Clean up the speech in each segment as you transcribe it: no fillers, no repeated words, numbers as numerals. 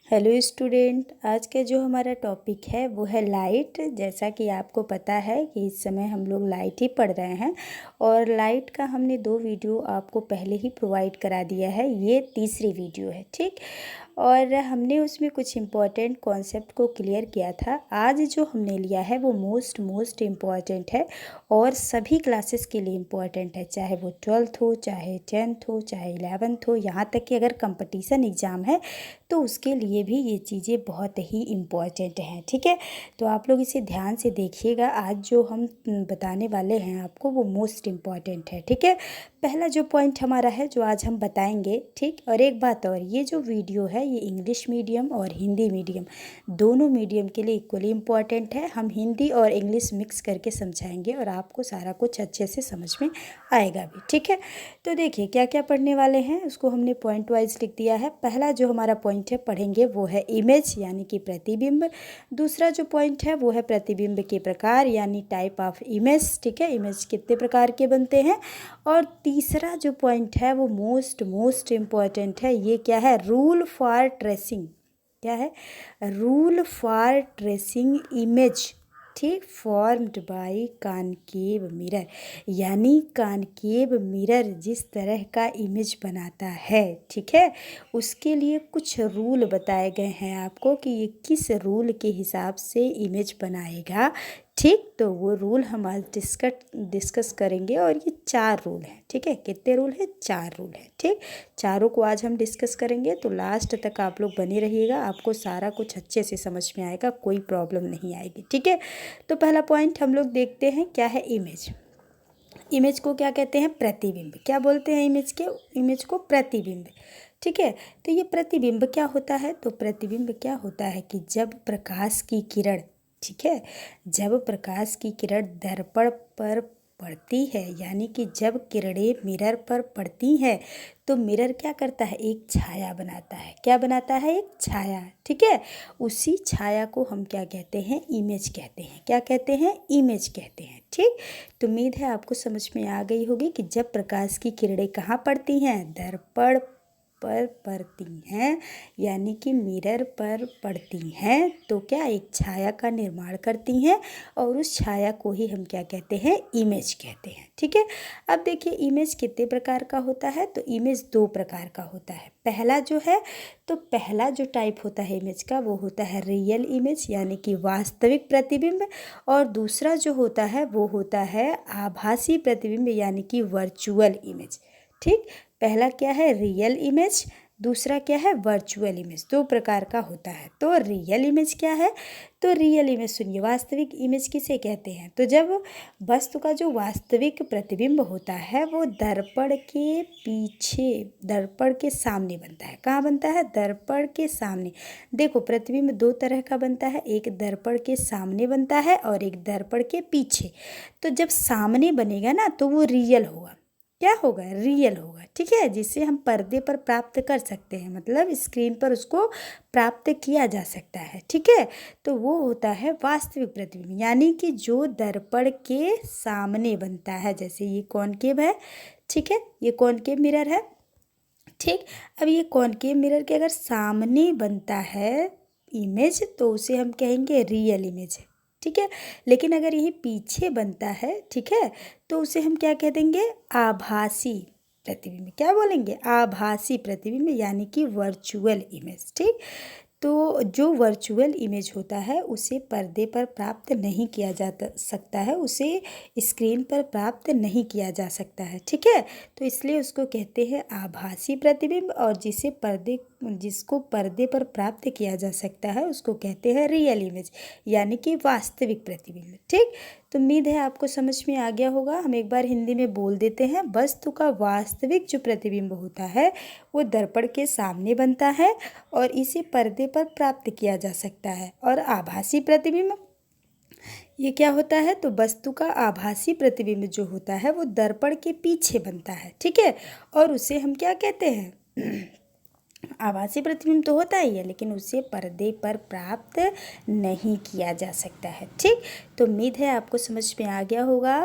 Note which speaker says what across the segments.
Speaker 1: Hello student, आज का जो हमारा टॉपिक है वो है लाइट। जैसा कि आपको पता है कि इस समय हम लोग लाइट ही पढ़ रहे हैं और लाइट का हमने 2 वीडियो आपको पहले ही प्रोवाइड करा दिया है। ये तीसरी वीडियो है, ठीक। और हमने उसमें कुछ इम्पॉर्टेंट कॉन्सेप्ट को क्लियर किया था। आज जो हमने लिया है वो मोस्ट इम्पॉर्टेंट है और सभी क्लासेस के लिए इम्पॉर्टेंट है, चाहे वो 12th हो, चाहे 10th हो, चाहे 11th हो, यहाँ तक कि अगर कंपटीशन एग्ज़ाम है तो उसके लिए भी ये चीज़ें बहुत ही इम्पॉर्टेंट हैं, ठीक है। तो आप लोग इसे ध्यान से देखिएगा। आज जो हम बताने वाले हैं आपको वो मोस्ट इम्पॉर्टेंट है, ठीक है। पहला जो पॉइंट हमारा है जो आज हम बताएंगे, ठीक। और एक बात और, ये जो वीडियो है ये इंग्लिश मीडियम और हिंदी मीडियम दोनों मीडियम के लिए इक्वली इम्पॉर्टेंट है। हम हिंदी और इंग्लिश मिक्स करके समझाएंगे और आपको सारा कुछ अच्छे से समझ में आएगा भी, ठीक है। तो देखिए क्या क्या पढ़ने वाले हैं उसको हमने पॉइंट वाइज लिख दिया है। पहला जो हमारा पॉइंट है पढ़ेंगे वो है इमेज यानी कि प्रतिबिंब। दूसरा जो पॉइंट है वो है प्रतिबिंब के प्रकार यानी टाइप ऑफ इमेज, ठीक है। इमेज कितने प्रकार के बनते हैं। और तीसरा जो पॉइंट है वो मोस्ट इम्पॉर्टेंट है। ये क्या है? Rule for tracing. क्या है? रूल फॉर ट्रेसिंग इमेज, ठीक, फॉर्म्ड बाय कॉनकेव मिरर। यानी कॉनकेव मिरर जिस तरह का इमेज बनाता है, ठीक है, उसके लिए कुछ रूल बताए गए हैं आपको कि ये किस रूल के हिसाब से इमेज बनाएगा, ठीक। तो वो रूल हम आज डिस्कस करेंगे और ये 4 रूल हैं, ठीक है। कितने रूल हैं? 4 रूल हैं, ठीक। चारों को आज हम डिस्कस करेंगे तो लास्ट तक आप लोग बने रहिएगा, आपको सारा कुछ अच्छे से समझ में आएगा, कोई प्रॉब्लम नहीं आएगी, ठीक है। तो पहला पॉइंट हम लोग देखते हैं क्या है इमेज। इमेज को क्या कहते हैं? प्रतिबिंब। क्या बोलते हैं इमेज के? इमेज को प्रतिबिंब, ठीक है। तो ये प्रतिबिंब क्या होता है? तो प्रतिबिंब क्या होता है कि जब प्रकाश की किरण, ठीक है, जब प्रकाश की किरण दर्पण पर पड़ती है यानी कि जब किरणें मिरर पर पड़ती हैं तो मिरर क्या करता है? एक छाया बनाता है। क्या बनाता है? एक छाया, ठीक है। उसी छाया को हम क्या कहते हैं? इमेज कहते हैं। क्या कहते हैं? इमेज कहते हैं, ठीक। तो उम्मीद है आपको समझ में आ गई होगी कि जब प्रकाश की किरणें कहाँ पड़ती हैं? दर्पण पर पड़ती हैं यानी कि मिरर पर पड़ती हैं तो क्या एक छाया का निर्माण करती हैं और उस छाया को ही हम क्या कहते हैं? इमेज कहते हैं, ठीक है। अब देखिए इमेज कितने प्रकार का होता है? तो इमेज 2 प्रकार का होता है। पहला जो है, तो पहला जो टाइप होता है इमेज का वो होता है रियल इमेज यानी कि वास्तविक प्रतिबिंब। और दूसरा जो होता है वो होता है आभासी प्रतिबिंब यानी कि वर्चुअल इमेज, ठीक। पहला क्या है? Real image. दूसरा क्या है? Virtual image. 2 प्रकार का होता है। तो रियल इमेज क्या है? तो रियल इमेज सुनिए, वास्तविक इमेज किसे कहते हैं? तो जब वस्तु का जो वास्तविक प्रतिबिंब होता है वो दर्पण के पीछे, दर्पण के सामने बनता है। कहाँ बनता है? दर्पण के सामने। देखो प्रतिबिंब 2 तरह का बनता है, एक दर्पण के सामने बनता है और एक दर्पण के पीछे। तो जब सामने बनेगा ना तो वो रियल होगा। क्या होगा? रियल होगा, ठीक है, जिसे हम पर्दे पर प्राप्त कर सकते हैं, मतलब स्क्रीन पर उसको प्राप्त किया जा सकता है, ठीक है। तो वो होता है वास्तविक प्रतिबिंब यानी कि जो दर्पण के सामने बनता है। जैसे ये कॉनकेव है, ठीक है, ये कॉनकेव मिरर है, ठीक। अब ये कॉनकेव मिरर के अगर सामने बनता है इमेज तो उसे हम कहेंगे रियल इमेज, ठीक है। लेकिन अगर यही पीछे बनता है, ठीक है, तो उसे हम क्या कह देंगे? आभासी प्रतिबिंब। क्या बोलेंगे? आभासी प्रतिबिंब यानी कि वर्चुअल इमेज, ठीक। तो जो वर्चुअल इमेज होता है उसे पर्दे पर प्राप्त नहीं किया जा सकता है, उसे स्क्रीन पर प्राप्त नहीं किया जा सकता है, ठीक है। तो इसलिए उसको कहते हैं आभासी प्रतिबिंब और जिसको पर्दे पर प्राप्त किया जा सकता है उसको कहते हैं रियल इमेज यानी कि वास्तविक प्रतिबिंब, ठीक। तो उम्मीद है आपको समझ में आ गया होगा। हम एक बार हिंदी में बोल देते हैं। वस्तु का वास्तविक जो प्रतिबिंब होता है वो दर्पण के सामने बनता है और इसे पर्दे पर प्राप्त किया जा सकता है। और आभासी प्रतिबिंब ये क्या होता है? तो वस्तु का आभासी प्रतिबिंब जो होता है वो दर्पण के पीछे बनता है, ठीक है। और उसे हम क्या कहते हैं? आभासी प्रतिबिंब तो होता ही है, लेकिन उसे पर्दे पर प्राप्त नहीं किया जा सकता है। ठीक, तो उम्मीद है आपको समझ में आ गया होगा।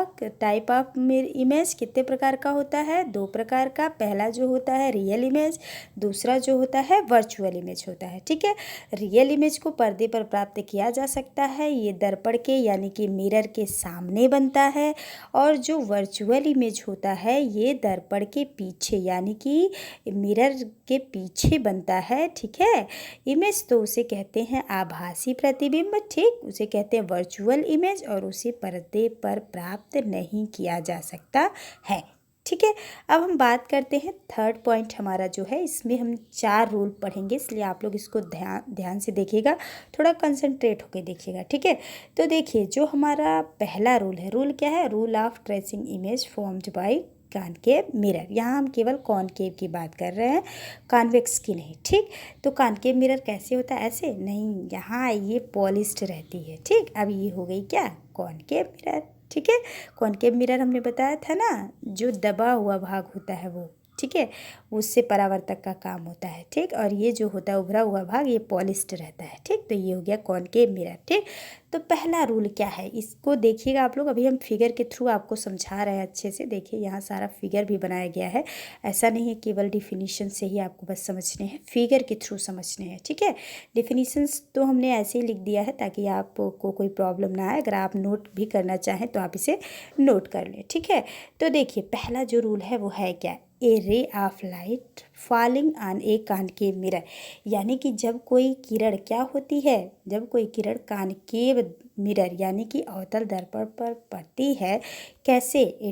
Speaker 1: टाइप ऑफ इमेज कितने प्रकार का होता है? 2 प्रकार का। पहला जो होता है रियल इमेज, दूसरा जो होता है वर्चुअल इमेज होता है। ठीक है, रियल इमेज को पर्दे पर प्राप्त किया जा सकता है, ये दर्पण के यानी कि मिरर के सामने बनता है। और जो वर्चुअल इमेज होता है ये दर्पण के पीछे यानी कि मिरर के पीछे बनता है। ठीक है, इमेज तो उसे कहते हैं आभासी प्रतिबिंब। ठीक, उसे कहते हैं वर्चुअल इमेज और उसे पर्दे पर प्राप्त नहीं किया जा सकता है। ठीक है, अब हम बात करते हैं थर्ड पॉइंट हमारा जो है, इसमें हम 4 रूल पढ़ेंगे, इसलिए आप लोग इसको ध्यान से देखिएगा, थोड़ा कंसंट्रेट होकर देखिएगा। ठीक है, तो देखिए जो हमारा पहला रूल है, रूल क्या है? Rule of tracing image formed by concave mirror. यहाँ हम केवल कॉनकेव की बात कर रहे हैं, कॉन्वेक्स की नहीं। ठीक, तो कॉनकेव मिरर कैसे होता है? ऐसे नहीं, यहाँ ये पॉलिश्ड रहती है। ठीक, अब ये हो गई क्या? Concave mirror. ठीक है, कॉनकेव मिरर हमने बताया था ना, जो दबा हुआ भाग होता है वो, ठीक है, उससे परावर्तक का काम होता है। ठीक, और ये जो होता है उभरा हुआ भाग ये पॉलिश्ड रहता है। ठीक, तो ये हो गया कॉनकेव मिरर। ठीक, तो पहला रूल क्या है इसको देखिएगा आप लोग। अभी हम फिगर के थ्रू आपको समझा रहे हैं अच्छे से। देखिए यहाँ सारा फिगर भी बनाया गया है, ऐसा नहीं है केवल डिफिनीशन से ही आपको बस समझने हैं, फिगर के थ्रू समझने हैं। ठीक है, डिफिनीशंस तो हमने ऐसे ही लिख दिया है ताकि आपको कोई प्रॉब्लम ना आए। अगर आप नोट भी करना चाहें तो आप इसे नोट कर लें। ठीक है, तो देखिए पहला जो रूल है वो है क्या? A ray of light falling on a concave mirror, यानी कि जब कोई किरण क्या होती है? जब कोई किरण कॉनकेव मिरर यानी कि अवतल दर्पण पर पड़ती है, कैसे? A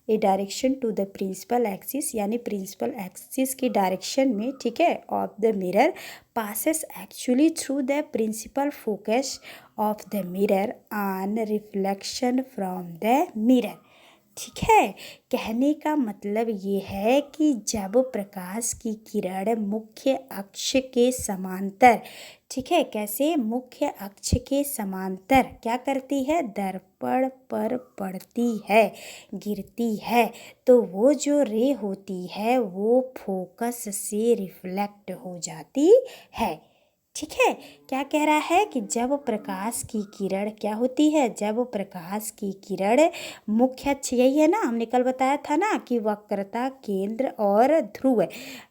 Speaker 1: direction to the principal axis, यानी प्रिंसिपल एक्सिस की डायरेक्शन में। ठीक है, of the mirror passes actually through the principal focus of the mirror on reflection from the mirror। ठीक है, कहने का मतलब ये है कि जब प्रकाश की किरण मुख्य अक्ष के समांतर, ठीक है, कैसे? मुख्य अक्ष के समांतर क्या करती है? दर्पण पर पड़ती है, गिरती है, तो वो जो रे होती है वो फोकस से रिफ्लेक्ट हो जाती है। ठीक है, क्या कह रहा है कि जब प्रकाश की किरण क्या होती है? जब प्रकाश की किरण मुख्य अक्ष, यही है ना, हमने कल बताया था ना कि वक्रता केंद्र और ध्रुव,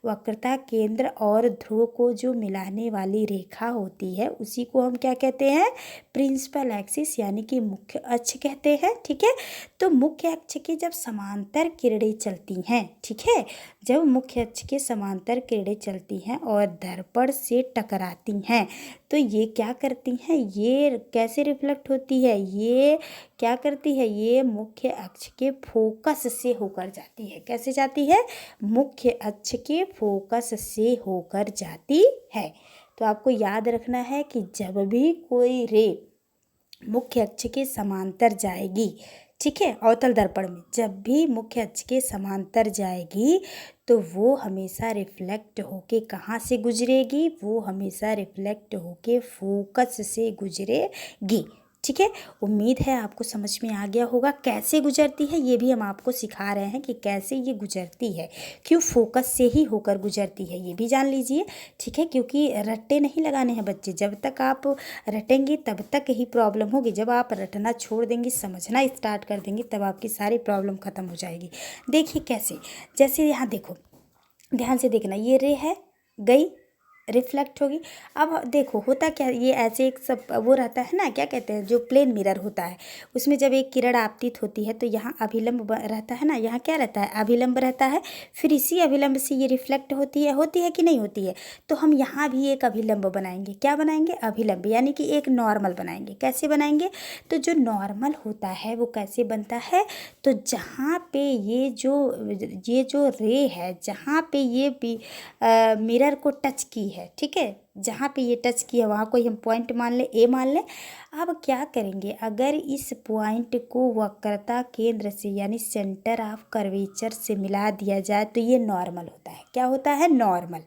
Speaker 1: वक्रता केंद्र और ध्रुव को जो मिलाने वाली रेखा होती है उसी को हम क्या कहते हैं? प्रिंसिपल एक्सिस यानी कि मुख्य अक्ष कहते हैं। ठीक है, तो मुख्य अक्ष के जब समांतर किरणें चलती हैं, ठीक है, जब मुख्य अक्ष के समांतर किरणें चलती हैं और दर्पण से टकराती हैं, तो ये क्या करती हैं? ये कैसे रिफ्लेक्ट होती है? ये क्या करती है? ये मुख्य अक्ष के फोकस से होकर जाती है। कैसे जाती है? मुख्य अक्ष के फोकस से होकर जाती है। तो आपको याद रखना है कि जब भी कोई रे मुख्य अक्ष के समांतर जाएगी, ठीक है, अवतल दर्पण में जब भी मुख्य अक्ष के समांतर जाएगी तो वो हमेशा रिफ्लेक्ट होके कहाँ से गुजरेगी? वो हमेशा रिफ्लेक्ट होके फोकस से गुजरेगी। ठीक है, उम्मीद है आपको समझ में आ गया होगा। कैसे गुजरती है ये भी हम आपको सिखा रहे हैं कि कैसे ये गुजरती है, क्यों फोकस से ही होकर गुजरती है ये भी जान लीजिए। ठीक है, क्योंकि रट्टे नहीं लगाने हैं बच्चे, जब तक आप रटेंगे तब तक ही प्रॉब्लम होगी। जब आप रटना छोड़ देंगी, समझना स्टार्ट कर देंगी, तब आपकी सारी प्रॉब्लम ख़त्म हो जाएगी। देखिए कैसे, जैसे यहाँ देखो, ध्यान से देखना, ये रे है, गई, रिफ्लेक्ट होगी। अब देखो होता क्या, ये ऐसे एक सब वो रहता है ना, क्या कहते हैं, जो प्लेन मिरर होता है उसमें जब एक किरण आपतित होती है तो यहाँ अभिलंब रहता है ना, यहाँ क्या रहता है? अभिलंब रहता है। फिर इसी अभिलंब से ये रिफ्लेक्ट होती है कि नहीं होती है? तो हम यहाँ भी एक अभिलंब बनाएंगे। क्या बनाएंगे? अभिलंब, यानी कि एक नॉर्मल बनाएंगे। कैसे बनाएंगे? तो जो नॉर्मल होता है वो कैसे बनता है? तो जहाँ पे ये जो रे है, जहाँ पे ये मिरर को टच की है, ठीक है, जहाँ पे ये टच किया वहाँ कोई हम पॉइंट मान लें, ए मान लें। अब क्या करेंगे? अगर इस पॉइंट को वक्रता केंद्र से यानी सेंटर ऑफ कर्वेचर से मिला दिया जाए तो ये नॉर्मल होता है। क्या होता है? नॉर्मल।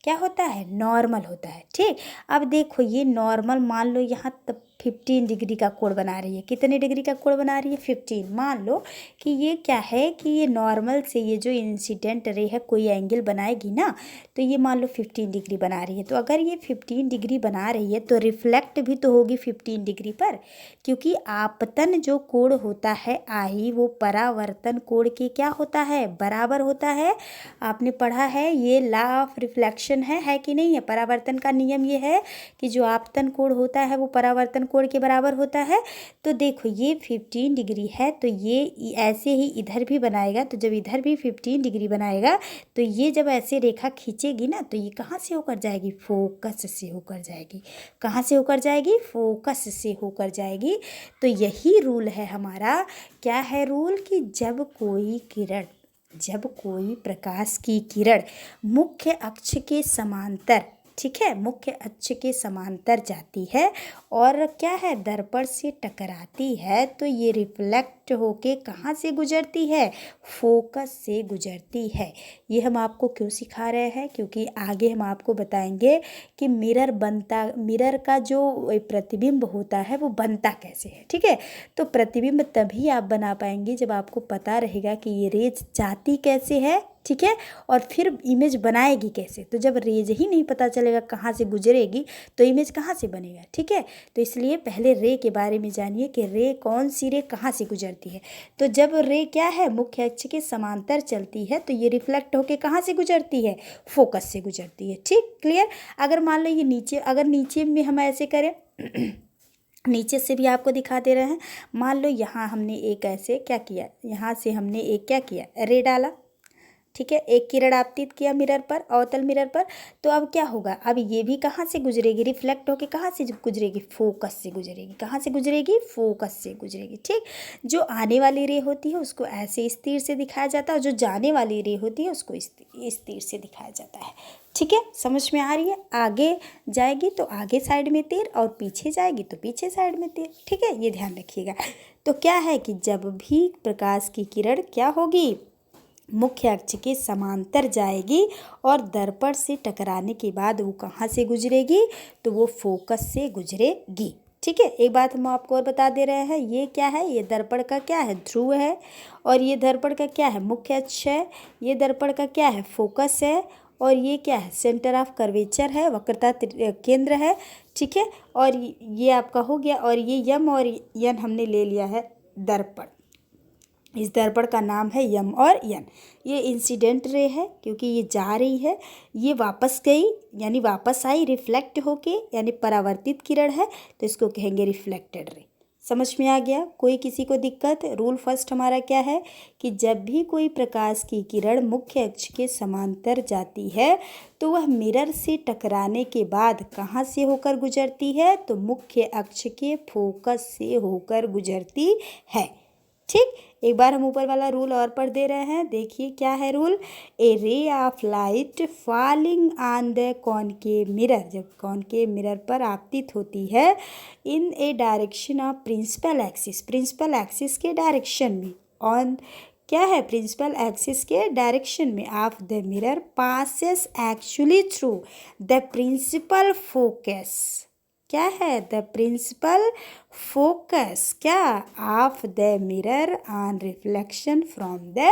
Speaker 1: क्या होता है? नॉर्मल होता है। ठीक, अब देखो ये नॉर्मल मान लो यहाँ 15 डिग्री का कोण बना रही है। कितने डिग्री का कोण बना रही है? 15। मान लो कि ये क्या है कि ये नॉर्मल से ये जो इंसिडेंट रे है कोई एंगल बनाएगी ना, तो ये मान लो 15 डिग्री बना रही है। तो अगर ये 15 डिग्री बना रही है तो रिफ्लेक्ट भी तो होगी 15 डिग्री पर, क्योंकि आपतन जो कोण होता है आई वो परावर्तन कोण के क्या होता है? बराबर होता है। आपने पढ़ा है, ये लॉ ऑफ रिफ्लेक्शन है कि नहीं है? परावर्तन का नियम ये है कि जो आपतन कोण होता है वो परावर्तन कोण के बराबर होता है। तो देखो ये 15 डिग्री है, तो ये ऐसे ही इधर भी बनाएगा, तो जब इधर भी 15 डिग्री बनाएगा तो ये जब ऐसे रेखा खींचेगी ना, तो ये कहाँ से होकर जाएगी? फोकस से होकर जाएगी। कहाँ से होकर जाएगी? फोकस से होकर जाएगी। तो यही रूल है हमारा। क्या है रूल? कि जब कोई प्रकाश की किरण मुख्य अक्ष के समांतर, ठीक है, मुख्य अक्ष के समांतर जाती है और क्या है? दर्पण से टकराती है, तो ये रिफ्लेक्ट होके कहाँ से गुजरती है? फोकस से गुजरती है। ये हम आपको क्यों सिखा रहे हैं? क्योंकि आगे हम आपको बताएंगे कि मिरर का जो प्रतिबिंब होता है वो बनता कैसे है। ठीक है, तो प्रतिबिंब तभी आप बना पाएंगे जब आपको पता रहेगा कि ये रेज जाती कैसे है, ठीक है, और फिर इमेज बनाएगी कैसे। तो जब रेज ही नहीं पता चलेगा कहाँ से गुजरेगी तो इमेज कहाँ से बनेगा। ठीक है, तो इसलिए पहले रे के बारे में जानिए कि रे कौन सी रे कहाँ से गुजरती है। तो जब रे क्या है? मुख्य अक्ष के समांतर चलती है, तो ये रिफ्लेक्ट होके कहाँ से गुजरती है? फोकस से गुजरती है। ठीक, क्लियर। अगर मान लो ये नीचे, अगर नीचे में हम ऐसे करें नीचे से भी आपको दिखा दे रहे हैं। मान लो यहाँ हमने एक ऐसे क्या किया, यहाँ से हमने एक क्या किया? रे डाला, ठीक है, एक किरण आपतित किया मिरर पर, अवतल मिरर पर। तो अब क्या होगा? अब ये भी कहाँ से गुजरेगी? रिफ्लेक्ट होके कहाँ से गुजरेगी? फोकस से गुजरेगी। कहाँ से गुजरेगी? फोकस से गुजरेगी। ठीक, जो आने वाली रे होती है उसको ऐसे स्थिर से दिखाया जाता है और जो जाने वाली रे होती है उसको स्थिर से दिखाया जाता है। ठीक है, समझ में आ रही है? आगे जाएगी तो आगे साइड में तीर और पीछे जाएगी तो पीछे साइड में तीर। ठीक है, ये ध्यान रखिएगा। तो क्या है कि जब भी प्रकाश की किरण क्या होगी? मुख्य अक्ष के समांतर जाएगी और दर्पण से टकराने के बाद वो कहाँ से गुजरेगी? तो वो फोकस से गुजरेगी। ठीक है, एक बात हम आपको और बता दे रहे हैं, ये क्या है? ये दर्पण का क्या है? ध्रुव है। और ये दर्पण का क्या है? मुख्य अक्ष है। ये दर्पण का क्या है? फोकस है। और ये क्या है? सेंटर ऑफ कर्वेचर है, वक्रता केंद्र है। ठीक है, और ये आपका हो गया। और ये यम और यन हमने ले लिया है दर्पण। इस दर्पण का नाम है यम और यन। ये इंसिडेंट रे है क्योंकि ये जा रही है, ये वापस गई यानी वापस आई रिफ्लेक्ट होके, यानी परावर्तित किरण है, तो इसको कहेंगे रिफ्लेक्टेड रे। समझ में आ गया? कोई किसी को दिक्कत? रूल फर्स्ट हमारा क्या है कि जब भी कोई प्रकाश की किरण मुख्य अक्ष के समांतर जाती है तो वह मिरर से टकराने के बाद कहाँ से होकर गुजरती है? तो मुख्य अक्ष के फोकस से होकर गुजरती है। ठीक, एक बार हम ऊपर वाला रूल और पढ़ दे रहे हैं। देखिए क्या है rule? A ray of light falling on the concave mirror, जब कॉनकेव मिरर पर आपतित होती है in a direction of principal axis, principal axis के डायरेक्शन में, ऑन क्या है? प्रिंसिपल एक्सिस के डायरेक्शन में of the mirror passes actually through the principal focus. क्या है? द प्रिंसिपल फोकस क्या? Of the mirror on reflection from the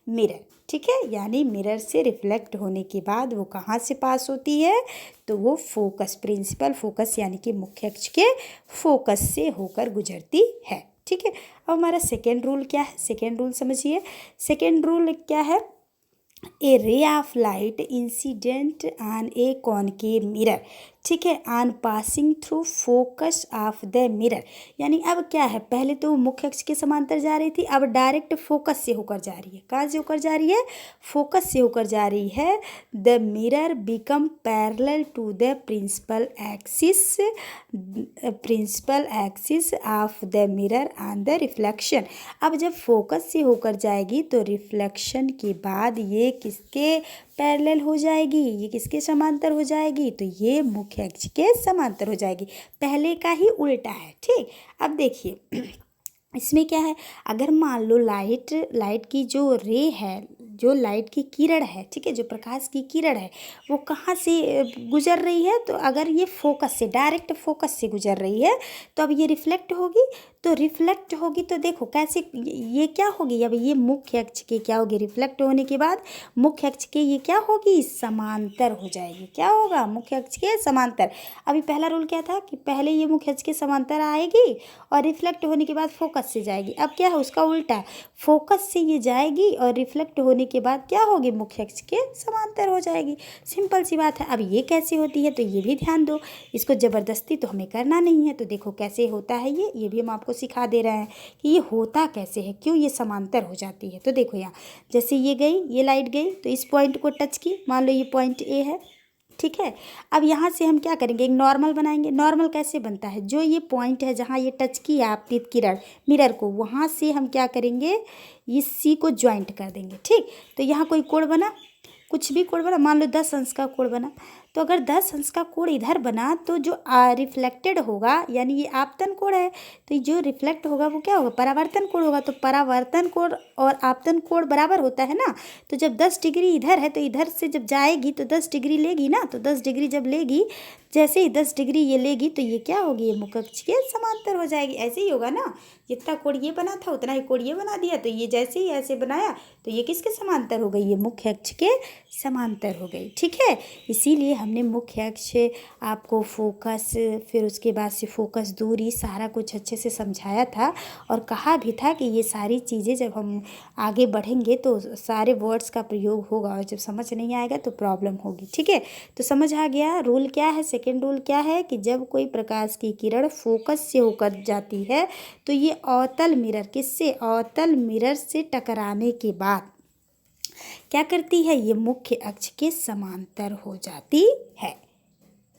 Speaker 1: mirror. ठीक है, यानी मिरर से रिफ्लेक्ट होने के बाद वो कहाँ से पास होती है? तो वो फोकस, प्रिंसिपल फोकस यानी कि मुख्य अक्ष के फोकस से होकर गुजरती है। ठीक है, अब हमारा सेकेंड रूल क्या है? सेकेंड रूल समझिए। सेकेंड रूल क्या है? A ray of light incident on a concave mirror, ठीक है, on passing through focus of the mirror. यानी अब क्या है? पहले तो मुख्य अक्ष के समांतर जा रही थी, अब डायरेक्ट फोकस से होकर जा रही है। कहाँ से होकर जा रही है? फोकस से होकर जा रही है। The mirror become parallel to the principal axis of the mirror on the reflection. अब जब फोकस से होकर जाएगी तो रिफ्लेक्शन के बाद ये किसके पैरेलल हो जाएगी? ये किसके समांतर हो जाएगी? तो ये मुख्य अक्ष के समांतर हो जाएगी। पहले का ही उल्टा है। ठीक, अब देखिए इसमें क्या है? अगर मान लो लाइट की जो रे है, जो लाइट की किरण है, ठीक है, जो प्रकाश की किरण है वो कहाँ से गुजर रही है, तो अगर ये फोकस से, डायरेक्ट फोकस से गुजर रही है तो अब ये रिफ्लेक्ट होगी। तो रिफ्लेक्ट होगी तो देखो कैसे ये क्या होगी, अब ये मुख्य अक्ष के क्या होगी, रिफ्लेक्ट होने के बाद मुख्य अक्ष के ये क्या होगी, समांतर हो जाएगी। क्या होगा, मुख्य अक्ष के समांतर। अभी पहला रूल क्या था कि पहले ये मुख्य अक्ष के समांतर आएगी और रिफ्लेक्ट होने के बाद फोकस से जाएगी। अब क्या है, उसका उल्टा, फोकस से ये जाएगी और रिफ्लेक्ट होने के बाद क्या होगी, मुख्य अक्ष के समांतर हो जाएगी। सिंपल सी बात है। अब ये कैसे होती है तो ये भी ध्यान दो, इसको ज़बरदस्ती तो हमें करना नहीं है। तो देखो कैसे होता है ये भी हम आपको सिखा दे रहे हैं कि ये होता कैसे है, क्यों ये समांतर हो जाती है। तो देखो यहाँ जैसे ये गई, ये लाइट गई तो इस पॉइंट को टच की, मान लो ये पॉइंट ए है, ठीक है। अब यहाँ से हम क्या करेंगे, एक नॉर्मल बनाएंगे। नॉर्मल कैसे बनता है, जो ये पॉइंट है जहाँ ये टच की है आपतित किरण मिरर को, वहाँ से हम क्या करेंगे, इस सी को ज्वाइंट कर देंगे, ठीक। तो यहाँ कोई कोण बना, कुछ भी कोण बना, मान लो 10 अंश का कोण बना। तो अगर 10 अंश का कोण इधर बना तो जो रिफ्लेक्टेड होगा, यानी ये आपतन कोण है, तो जो रिफ्लेक्ट होगा वो क्या होगा, परावर्तन कोण होगा। तो परावर्तन कोण और आपतन कोण बराबर होता है ना। तो जब 10 डिग्री इधर है तो इधर से जब जाएगी तो 10 डिग्री लेगी ना। तो 10 डिग्री जब लेगी, जैसे ही 10 डिग्री ये लेगी तो ये क्या होगी, ये मुख्य अक्ष के समांतर हो जाएगी। ऐसे ही होगा ना, जितना कोण ये बना था उतना ही कोण ये बना दिया। तो ये जैसे ही ऐसे बनाया तो ये किसके समांतर हो गई, ये मुख्य अक्ष के समांतर हो गई, ठीक है। इसीलिए हमने मुख्य अक्ष, आपको फोकस, फिर उसके बाद से फोकस दूरी, सारा कुछ अच्छे से समझाया था और कहा भी था कि ये सारी चीज़ें जब हम आगे बढ़ेंगे तो सारे वर्ड्स का प्रयोग होगा और जब समझ नहीं आएगा तो प्रॉब्लम होगी, ठीक है। तो समझ आ गया। रूल क्या है, सेकेंड रूल क्या है कि जब कोई प्रकाश की किरण फोकस से होकर जाती है तो ये अवतल मिरर, किससे, अवतल मिरर से टकराने के बाद क्या करती है, ये मुख्य अक्ष के समांतर हो जाती है,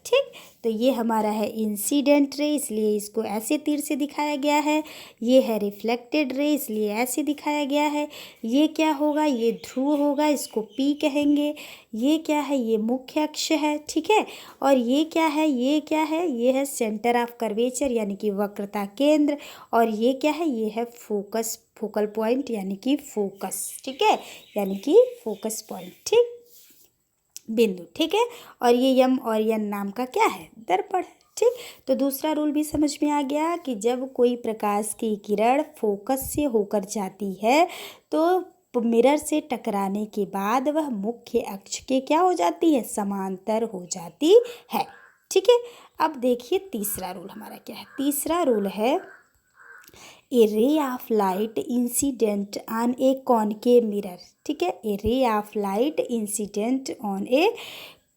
Speaker 1: ठीक। तो ये हमारा है इंसिडेंट रे, इसलिए इसको ऐसे तीर से दिखाया गया है। ये है रिफ्लेक्टेड रे, इसलिए ऐसे दिखाया गया है। ये क्या होगा, ये ध्रुव होगा, इसको पी कहेंगे। ये क्या है, ये मुख्य अक्ष है, ठीक है। और ये क्या है, ये क्या है, ये है सेंटर ऑफ कर्वेचर यानी कि वक्रता केंद्र। और ये क्या है, ये है फोकस, फोकल पॉइंट यानी कि फोकस, ठीक है, यानी कि फोकस पॉइंट, ठीक, बिंदु, ठीक है। और ये यम और यन नाम का क्या है, दर्पण है, ठीक। तो दूसरा रूल भी समझ में आ गया कि जब कोई प्रकाश की किरण फोकस से होकर जाती है तो मिरर से टकराने के बाद वह मुख्य अक्ष के क्या हो जाती है, समांतर हो जाती है, ठीक है। अब देखिए तीसरा रूल हमारा क्या है। तीसरा रूल है a ray of light incident on a concave mirror, ठीक है। A ray of light incident on a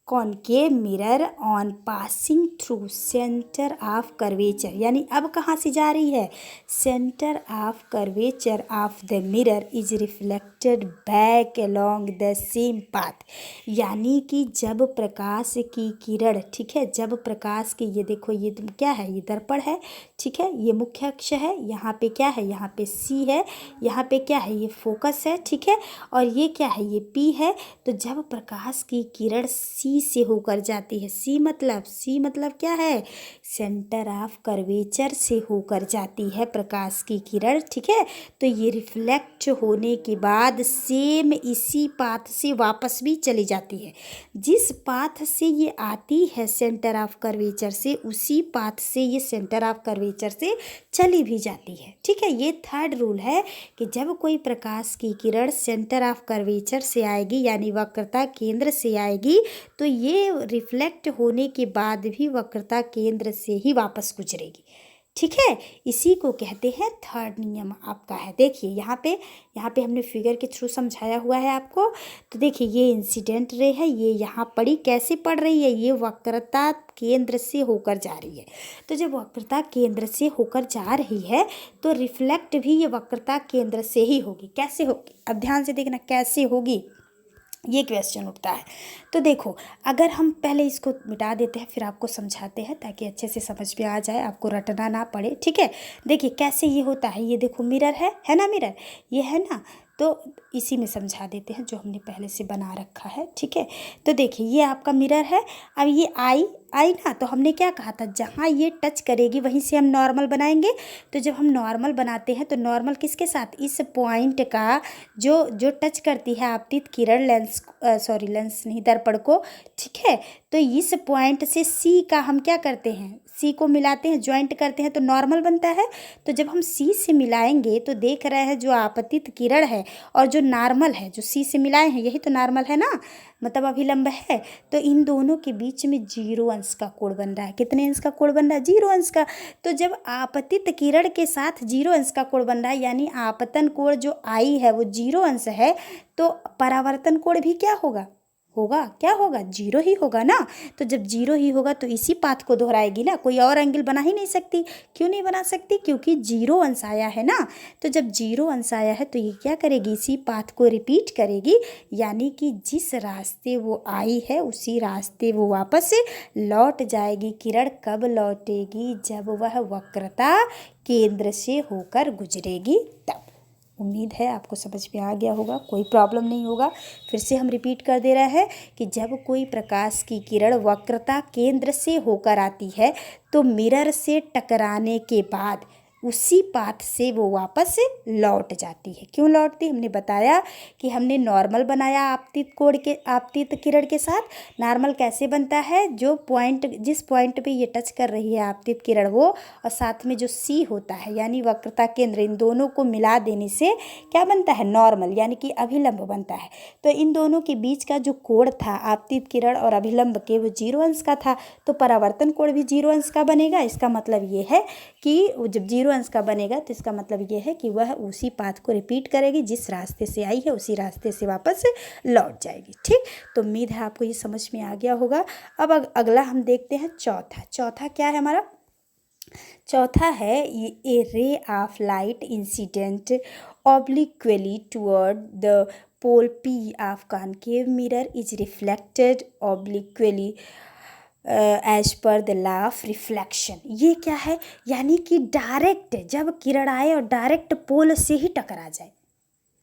Speaker 1: concave mirror on passing through centre of curvature, यानी अब कहाँ से जा रही है, centre of curvature of the mirror is reflected back along the same path. यानी कि जब प्रकाश की किरण, ठीक है, जब प्रकाश की, ये देखो ये क्या है, ये दर्पण है, ठीक है, ये मुख्य अक्ष है, यहाँ पे क्या है, यहाँ पे सी है, यहाँ पे क्या है, ये फोकस है, ठीक है। और ये क्या है, ये पी है। तो जब प्रकाश की किरण सी से होकर जाती है, सी मतलब क्या है, सेंटर ऑफ कर्वेचर से होकर जाती है प्रकाश की किरण, ठीक है। तो ये रिफ्लेक्ट होने के बाद सेम इसी पाथ से वापस भी चली जाती है। जिस पाथ से ये आती है सेंटर ऑफ कर्वेचर से, उसी पाथ से ये सेंटर ऑफ कर्वेचर से चली भी जाती है, ठीक है। ये थर्ड रूल है कि जब कोई प्रकाश की किरण सेंटर ऑफ कर्वेचर से आएगी, यानी वक्रता केंद्र से आएगी, तो ये रिफ्लेक्ट होने के बाद भी वक्रता केंद्र से ही वापस गुजरेगी, ठीक है। इसी को कहते हैं थर्ड नियम आपका है। देखिए यहाँ पे हमने फिगर के थ्रू समझाया हुआ है आपको। तो देखिए ये इंसिडेंट रे है, ये यहाँ पड़ी, कैसे पड़ रही है, ये वक्रता केंद्र से होकर जा रही है। तो जब वक्रता केंद्र से होकर जा रही है तो रिफ्लेक्ट भी ये वक्रता केंद्र से ही होगी। कैसे होगी, अब ध्यान से देखना कैसे होगी, ये क्वेश्चन उठता है। तो देखो अगर हम पहले इसको मिटा देते हैं फिर आपको समझाते हैं ताकि अच्छे से समझ में आ जाए, आपको रटना ना पड़े, ठीक है। देखिए कैसे ये होता है, ये देखो मिरर है ना, मिरर ये है ना, तो इसी में समझा देते हैं जो हमने पहले से बना रखा है, ठीक है। तो देखिए ये आपका मिरर है। अब ये आई आई ना, तो हमने क्या कहा था, जहाँ ये टच करेगी वहीं से हम नॉर्मल बनाएंगे। तो जब हम नॉर्मल बनाते हैं तो नॉर्मल किसके साथ, इस पॉइंट का जो जो टच करती है आपतित किरण लेंस, लेंस नहीं, दर्पण को, ठीक है। तो इस पॉइंट से सी का हम क्या करते हैं, सी को मिलाते हैं, ज्वाइंट करते हैं तो नॉर्मल बनता है। तो जब हम सी से मिलाएंगे तो देख रहे हैं जो आपतित किरण है और जो नॉर्मल है, जो सी से मिलाए हैं यही तो नॉर्मल है ना, मतलब अभिलंब है। तो इन दोनों के बीच में 0 अंश का कोण बन रहा है। कितने अंश का कोण बन रहा है, 0 अंश का। तो जब आपतित किरण के साथ 0 अंश का कोण बन रहा है, यानी आपतन कोण जो आई है वो 0 अंश है, तो परावर्तन कोण भी क्या होगा, क्या होगा, 0 ही होगा ना। तो जब 0 ही होगा तो इसी पाथ को दोहराएगी ना, कोई और एंगल बना ही नहीं सकती। क्यों नहीं बना सकती, क्योंकि 0 अंश आया है ना। तो जब 0 अंश आया है तो ये क्या करेगी, इसी पाथ को रिपीट करेगी, यानी कि जिस रास्ते वो आई है उसी रास्ते वो वापस लौट जाएगी। किरण कब लौटेगी, जब वह वक्रता केंद्र से होकर गुजरेगी तब। उम्मीद है आपको समझ में आ गया होगा, कोई प्रॉब्लम नहीं होगा। फिर से हम रिपीट कर दे रहे हैं कि जब कोई प्रकाश की किरण वक्रता केंद्र से होकर आती है तो मिरर से टकराने के बाद उसी पाथ से वो वापस लौट जाती है। क्यों लौटती, हमने बताया कि हमने नॉर्मल बनाया आपतित किरण के साथ। नॉर्मल कैसे बनता है, जो पॉइंट, जिस पॉइंट पे ये टच कर रही है आपतित किरण वो, और साथ में जो सी होता है यानी वक्रता केंद्र, इन दोनों को मिला देने से क्या बनता है, नॉर्मल, यानी कि अभिलंब बनता है। तो इन दोनों के बीच का जो कोण था आपतित किरण और अभिलंब के, वो 0 अंश का था। तो परावर्तन कोण भी 0 अंश का बनेगा। इसका मतलब ये है कि जब 0 अंश का बनेगा तो इसका मतलब ये है कि वह उसी पाथ को रिपीट करेगी, जिस रास्ते से आई है उसी रास्ते से वापस लौट जाएगी। ठीक, तो उम्मीद है आपको ये समझ में आ गया होगा। अब अगला हम देखते हैं चौथा क्या है हमारा, चौथा है a ray of light incident obliquely toward the pole P of concave mirror is reflected obliquely as per the law of reflection. ये क्या है, यानी कि डायरेक्ट जब किरण आए और डायरेक्ट पोल से ही टकरा जाए।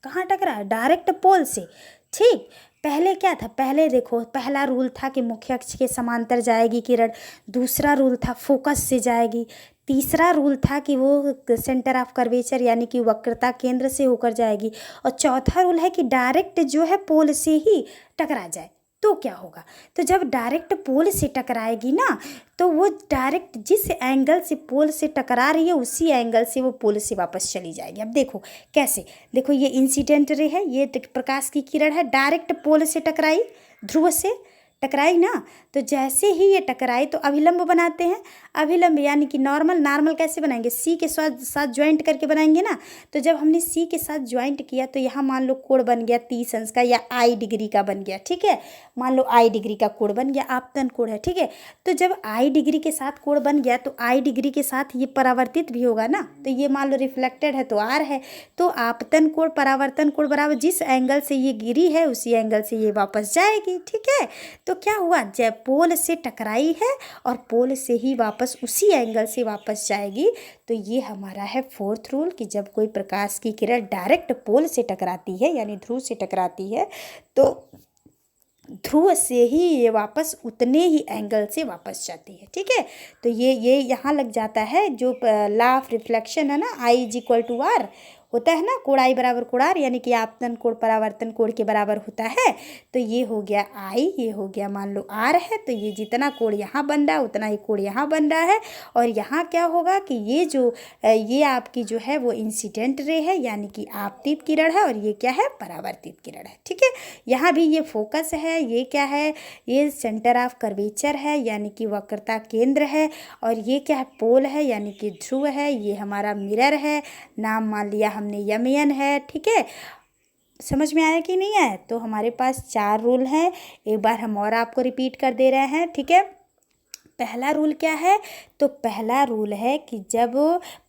Speaker 1: कहाँ टकरा, डायरेक्ट पोल से। ठीक, पहले क्या था, पहले देखो, पहला रूल था कि मुख्य अक्ष के समांतर जाएगी किरण, दूसरा रूल था फोकस से जाएगी, तीसरा रूल था कि वो सेंटर ऑफ कर्वेचर यानी कि वक्रता केंद्र से होकर जाएगी, और चौथा रूल है कि डायरेक्ट जो है पोल से ही टकरा जाए। तो क्या होगा, तो जब डायरेक्ट पोल से टकराएगी ना, तो वो डायरेक्ट जिस एंगल से पोल से टकरा रही है उसी एंगल से वो पोल से वापस चली जाएगी। अब देखो कैसे, देखो ये इंसिडेंट रे है, ये प्रकाश की किरण है, डायरेक्ट पोल से टकराई, ध्रुव से टकराई ना। तो जैसे ही ये टकराई तो अभिलंब बनाते हैं, अभिलंब यानी कि नॉर्मल कैसे बनाएंगे, सी के साथ ज्वाइंट करके बनाएंगे ना। तो जब हमने सी के साथ ज्वाइंट किया तो यहाँ मान लो कोण बन गया 30 अंश का या आई डिग्री का बन गया। ठीक है, मान लो आई डिग्री का कोण बन गया, आपतन कोण है। ठीक है, तो जब आई डिग्री के साथ कोण बन गया तो आई डिग्री के साथ ये परावर्तित भी होगा ना। तो ये मान लो रिफ्लेक्टेड है तो आर है, तो आपतन कोण परावर्तन कोण बराबर जिस एंगल से ये गिरी है उसी एंगल से ये वापस जाएगी। ठीक है, तो क्या हुआ, जब पोल से टकराई है और पोल से ही वापस उसी एंगल से वापस जाएगी। तो ये हमारा है फोर्थ रूल कि जब कोई प्रकाश की किरण डायरेक्ट पोल से टकराती है यानी ध्रुव से टकराती है तो ध्रुव से ही ये वापस उतने ही एंगल से वापस जाती है। ठीक है, तो ये यहाँ लग जाता है जो लॉ ऑफ रिफ्लेक्शन है ना, I is equal to are होता है ना, कोण आई बराबर कोण आर, यानी कि आपतन कोण परावर्तन कोण के बराबर होता है। तो ये हो गया आई, ये हो गया मान लो आर है, तो ये जितना कोण यहाँ बन रहा है उतना ही कोण यहाँ बन रहा है। और यहाँ क्या होगा कि ये आपकी जो है वो इंसिडेंट रे है यानी कि आपतित किरण है, और ये क्या है, परावर्तित किरण है। ठीक है, यहाँ भी ये फोकस है, ये क्या है, ये सेंटर ऑफ कर्वेचर है यानी कि वक्रता केंद्र है, और ये क्या है, पोल है यानी कि ध्रुव है, ये हमारा मिरर है, नाम मान लिया हमने यमयन है। ठीक है, समझ में आया कि नहीं आया, तो हमारे पास 4 रूल हैं, एक बार हम और आपको रिपीट कर दे रहे हैं। ठीक है, पहला रूल क्या है? तो पहला रूल है कि जब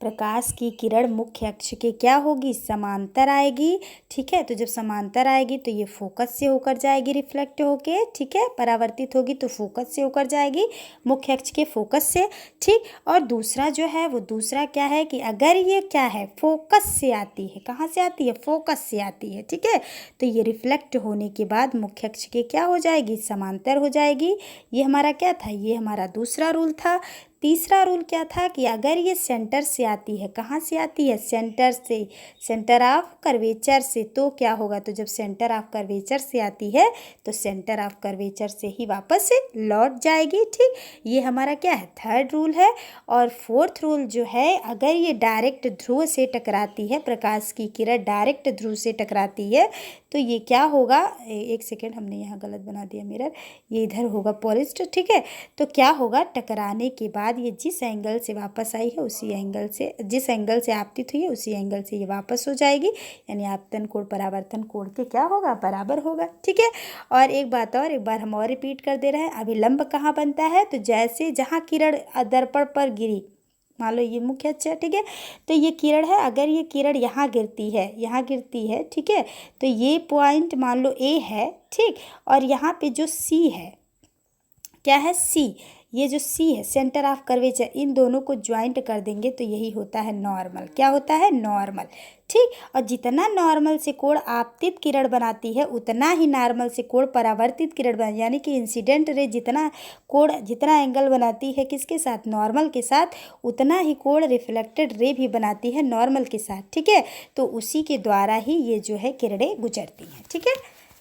Speaker 1: प्रकाश की किरण मुख्य अक्ष के क्या होगी? समांतर आएगी। ठीक है, तो जब समांतर आएगी तो ये फोकस से होकर जाएगी रिफ्लेक्ट होके। ठीक है, परावर्तित होगी तो फोकस से होकर जाएगी, मुख्य अक्ष के फोकस से। ठीक, और दूसरा जो है वो दूसरा क्या है कि अगर ये क्या है? फोकस से आती है। कहाँ से आती है? फोकस से आती है। ठीक है, तो ये रिफ्लेक्ट होने के बाद मुख्य अक्ष के क्या हो जाएगी? समांतर हो जाएगी। ये हमारा क्या था? ये हमारा दूसरा रूल था। तीसरा रूल क्या था कि अगर ये सेंटर से आती है, कहाँ से आती है? सेंटर से, सेंटर ऑफ कर्वेचर से, तो क्या होगा? तो जब सेंटर ऑफ कर्वेचर से आती है तो सेंटर ऑफ कर्वेचर से ही वापस लौट जाएगी। ठीक, ये हमारा क्या है? थर्ड रूल है। और फोर्थ रूल जो है, अगर ये डायरेक्ट ध्रुव से टकराती है, प्रकाश की किरण डायरेक्ट ध्रुव से टकराती है तो ये क्या होगा? एक सेकेंड, हमने यहाँ गलत बना दिया मिरर, ये इधर होगा पॉलिश्ड। ठीक है, तो क्या होगा? टकराने के बाद ये जिस एंगल से वापस आई है उसी एंगल से, जिस एंगल से आपतित हुई है उसी एंगल से ये वापस हो जाएगी, यानी आपतन कोण परावर्तन कोण के क्या होगा? बराबर होगा। ठीक है, और एक बात और, एक बार हम और रिपीट कर दे रहे हैं। अभिलंब कहाँ बनता है? तो जैसे जहाँ किरण दर्पण पर गिरी, मान लो ये मुख्य अक्ष है। ठीक है, तो ये किरण है, अगर ये किरण यहाँ गिरती है, यहाँ गिरती है, ठीक है, तो ये पॉइंट मान लो ए है। ठीक, और यहाँ पे जो सी है, क्या है? सी, ये जो सी है सेंटर ऑफ कर्वेचर, इन दोनों को ज्वाइंट कर देंगे तो यही होता है नॉर्मल। क्या होता है? नॉर्मल। ठीक, और जितना नॉर्मल से कोण आपतित किरण बनाती है उतना ही नॉर्मल से कोण परावर्तित किरण बना, यानी कि इंसिडेंट रे जितना कोण, जितना एंगल बनाती है किसके साथ? नॉर्मल के साथ, उतना ही कोण रिफ्लेक्टेड रे भी बनाती है नॉर्मल के साथ। ठीक है, तो उसी के द्वारा ही ये जो है किरणें गुजरती हैं। ठीक है,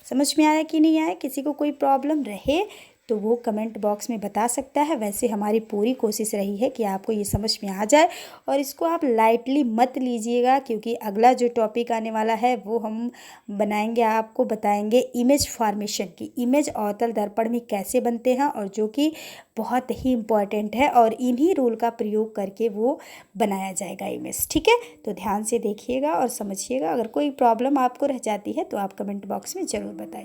Speaker 1: समझ में आया कि नहीं आया? किसी को कोई प्रॉब्लम रहे तो वो कमेंट बॉक्स में बता सकता है। वैसे हमारी पूरी कोशिश रही है कि आपको ये समझ में आ जाए, और इसको आप लाइटली मत लीजिएगा, क्योंकि अगला जो टॉपिक आने वाला है वो हम बनाएंगे, आपको बताएंगे इमेज फॉर्मेशन की, इमेज अवतल दर्पण में कैसे बनते हैं, और जो कि बहुत ही इम्पॉर्टेंट है, और इन्हीं रूल का प्रयोग करके वो बनाया जाएगा इमेज। ठीक है, तो ध्यान से देखिएगा और समझिएगा। अगर कोई प्रॉब्लम आपको रह जाती है तो आप कमेंट बॉक्स में ज़रूर बताइए।